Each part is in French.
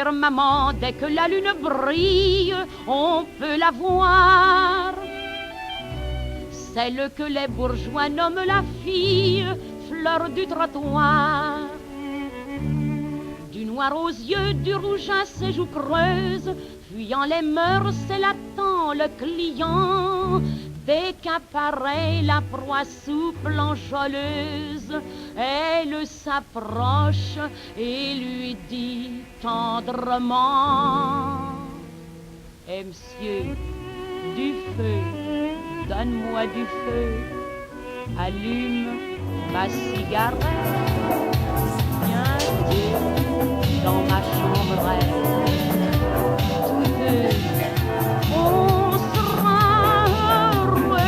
firmament, dès que la lune brille, on peut la voir. Celle que les bourgeois nomment la fille, fleur du trottoir. Du noir aux yeux, du rouge à ses joues creuses, fuyant les mœurs, elle attend le client. Dès qu'apparaît la proie souple, enjôleuse, elle s'approche et lui dit tendrement: Eh monsieur, du feu, donne-moi du feu, allume ma cigarette, viens-tu dans ma chambrette, tous deux, on sera heureux.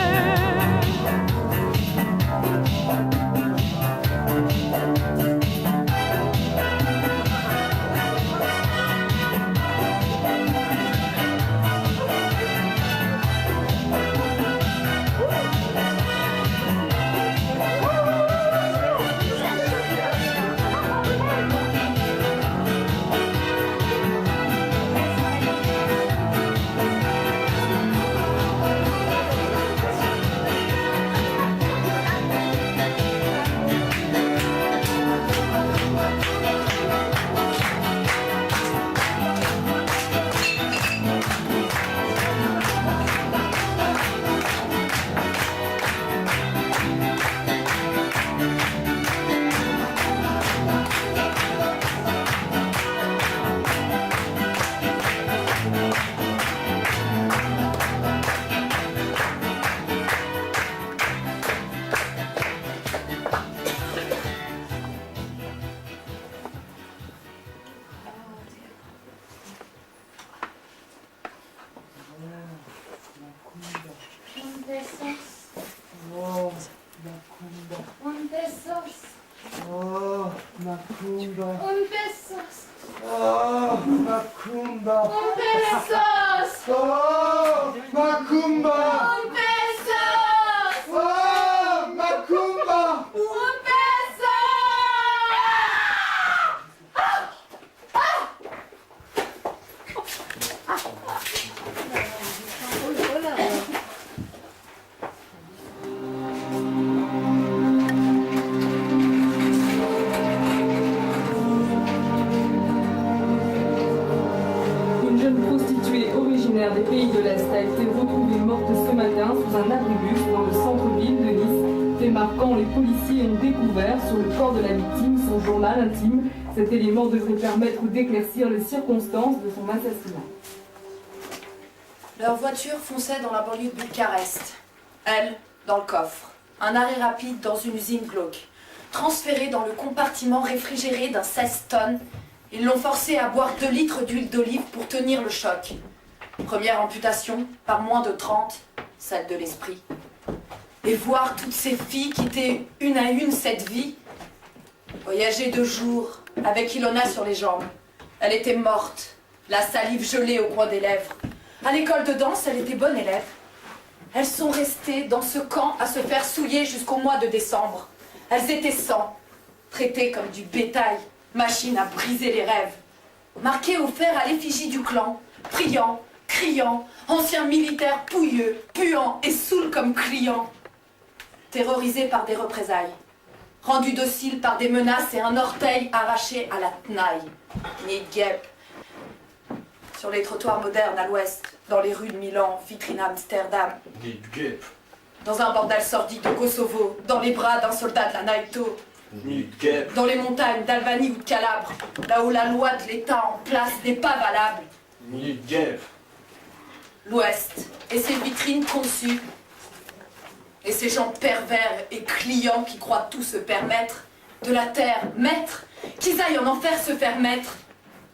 Des pays de l'Est a été retrouvée morte ce matin sous un abribus dans le centre-ville de Nice. Fait marquant, les policiers ont découvert sur le corps de la victime son journal intime. Cet élément devrait permettre d'éclaircir les circonstances de son assassinat. Leur voiture fonçait dans la banlieue de Bucarest. Elle, dans le coffre. Un arrêt rapide dans une usine glauque. Transférée dans le compartiment réfrigéré d'un 16 tonnes, ils l'ont forcée à boire 2 litres d'huile d'olive pour tenir le choc. Première amputation, par moins de 30, celle de l'esprit. Et voir toutes ces filles quitter une à une cette vie. Voyager 2 jours, avec Ilona sur les jambes. Elle était morte, la salive gelée au coin des lèvres. À l'école de danse, elle était bonne élève. Elles sont restées dans ce camp à se faire souiller jusqu'au mois de décembre. Elles étaient 100, traitées comme du bétail, machine à briser les rêves. Marquées au fer à l'effigie du clan, priant, criant, anciens militaires pouilleux, puants et saouls comme clients. Terrorisés par des représailles, rendus dociles par des menaces et un orteil arraché à la tenaille. Nid de guêpe. Sur les trottoirs modernes à l'ouest, dans les rues de Milan, vitrine Amsterdam. Nid de guêpe. Dans un bordel sordide au Kosovo, dans les bras d'un soldat de la NATO. Nid de guêpe. Dans les montagnes d'Albanie ou de Calabre, là où la loi de l'État en place n'est pas valable. Nid de guêpe. L'Ouest et ses vitrines conçues, et ces gens pervers et clients qui croient tout se permettre, de la terre, maître, qu'ils aillent en enfer se faire mettre.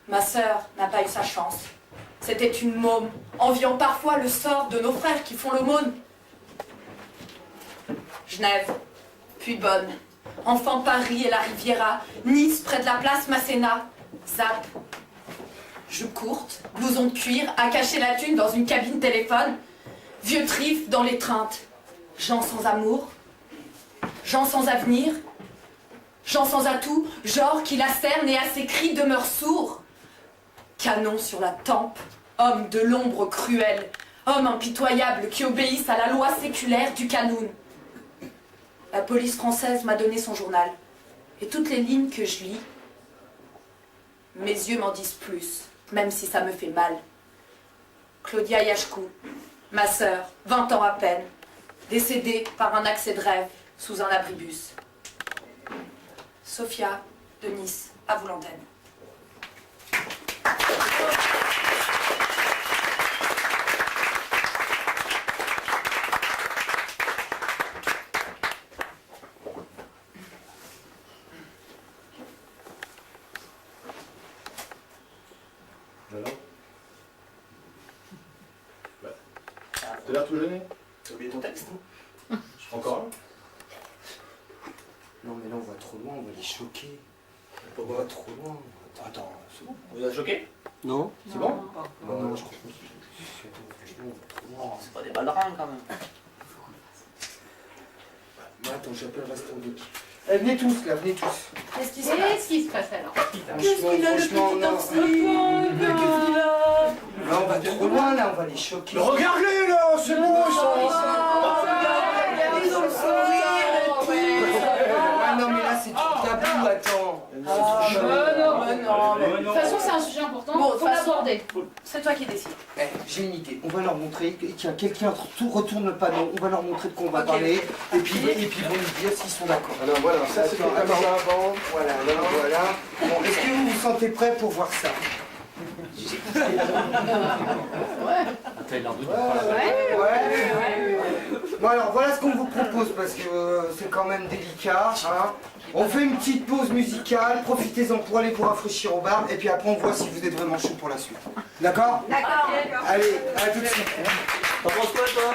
Ma sœur n'a pas eu sa chance. C'était une môme, enviant parfois le sort de nos frères qui font l'aumône. Genève, puis Bonn, enfant Paris et la Riviera, Nice près de la place Masséna, Zap. Jupe courte, blouson de cuir, à cacher la thune dans une cabine téléphone, vieux trif dans l'étreinte, gens sans amour, gens sans avenir, gens sans atout, genre qui la cerne et à ses cris demeure sourd. canon sur la tempe, homme de l'ombre cruelle, homme impitoyable qui obéisse à la loi séculaire du Canoun. La police française m'a donné son journal, et toutes les lignes que je lis, mes yeux m'en disent plus, même si ça me fait mal. Claudia Yachkou, ma sœur, 20 ans à peine, décédée par un accès de rêve sous un abribus. Sophia de Nice, à vous l'antenne. Alors t'as l'air tout gêné. T'as oublié ton texte? Encore un? Non mais là on va trop loin, on va les choquer. On Pourquoi? va trop loin. Attends, c'est bon. On vous a choqué? Non. C'est bon? Non, je crois que c'est bon, franchement, on va trop loin. C'est pas des ballerins quand même. Bah, attends, j'appelle le restant d'équipe. Eh, venez tous là, venez tous. Qu'est-ce qui se passe? Qu'est-ce qui se passe alors? Franchement, non. Là on va trop loin là, on va les choquer. Mais regardez là, c'est beau ça. Ah non mais là c'est trop tabou, attends. De toute façon, c'est un sujet important. Bon, faut l'aborder. C'est toi qui décides. Eh, j'ai une idée, on va leur montrer, tiens, quelqu'un retourne le panneau, on va leur montrer de quoi on va parler, et puis ils vont nous dire s'ils sont d'accord. Alors voilà, ça c'est Attends, comme ça avant. Voilà, voilà. Bon, est-ce que vous vous sentez prêts pour voir ça? Bon alors voilà ce qu'on vous propose parce que c'est quand même délicat. Hein. On fait une petite pause musicale, profitez-en pour aller vous rafraîchir au bar et puis après on voit si vous êtes vraiment chaud pour la suite. D'accord? D'accord. Allez, à tout de suite. T'en penses quoi toi?